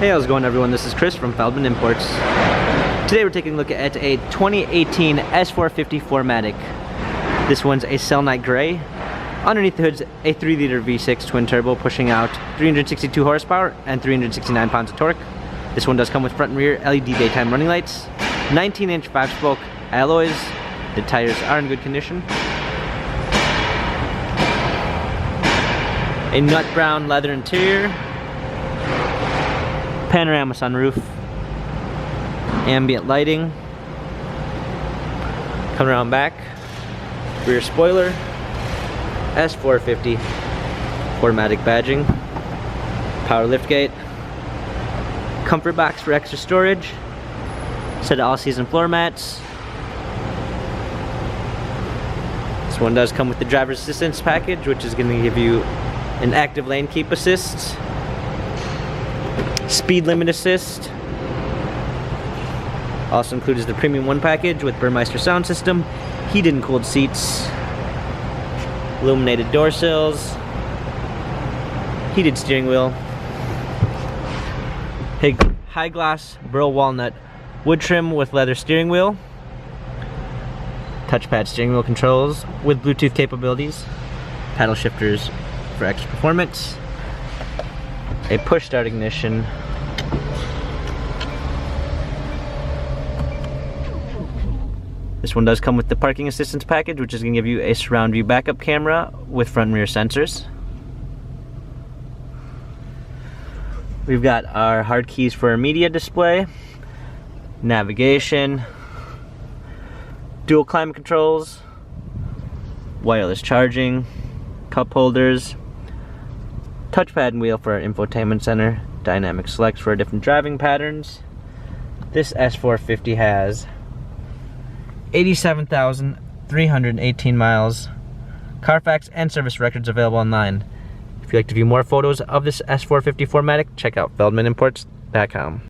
Hey, how's it going, everyone? This is Chris from Feldmann Imports. Today we're taking a look at a 2018 S450 4MATIC. This one's a cell night gray. Underneath the hood's a 3-liter V6 twin turbo pushing out 362 horsepower and 369 pounds of torque. This one does come with front and rear LED daytime running lights, 19-inch 5-spoke alloys. The tires are in good condition. A nut brown leather interior, panorama sunroof, ambient lighting, come around back, rear spoiler, S450 4MATIC badging, power liftgate, comfort box for extra storage, set of all-season floor mats. This one does come with the driver's assistance package, which is going to give you an active lane keep assist, speed limit assist. Also includes the Premium 1 package with Burmeister sound system, heated and cooled seats, illuminated door sills, heated steering wheel, a high gloss burl walnut wood trim with leather steering wheel, touchpad steering wheel controls with Bluetooth capabilities, paddle shifters for extra performance, a push start ignition, this one does come with the parking assistance package, which is going to give you a surround view backup camera with front and rear sensors. We've got our hard keys for our media display, navigation, dual climate controls, wireless charging, cup holders, touchpad and wheel for our infotainment center, dynamic selects for our different driving patterns. This S450 has 87,318 miles, Carfax and service records available online. If you'd like to view more photos of this S450 4MATIC, check out feldmanimports.com.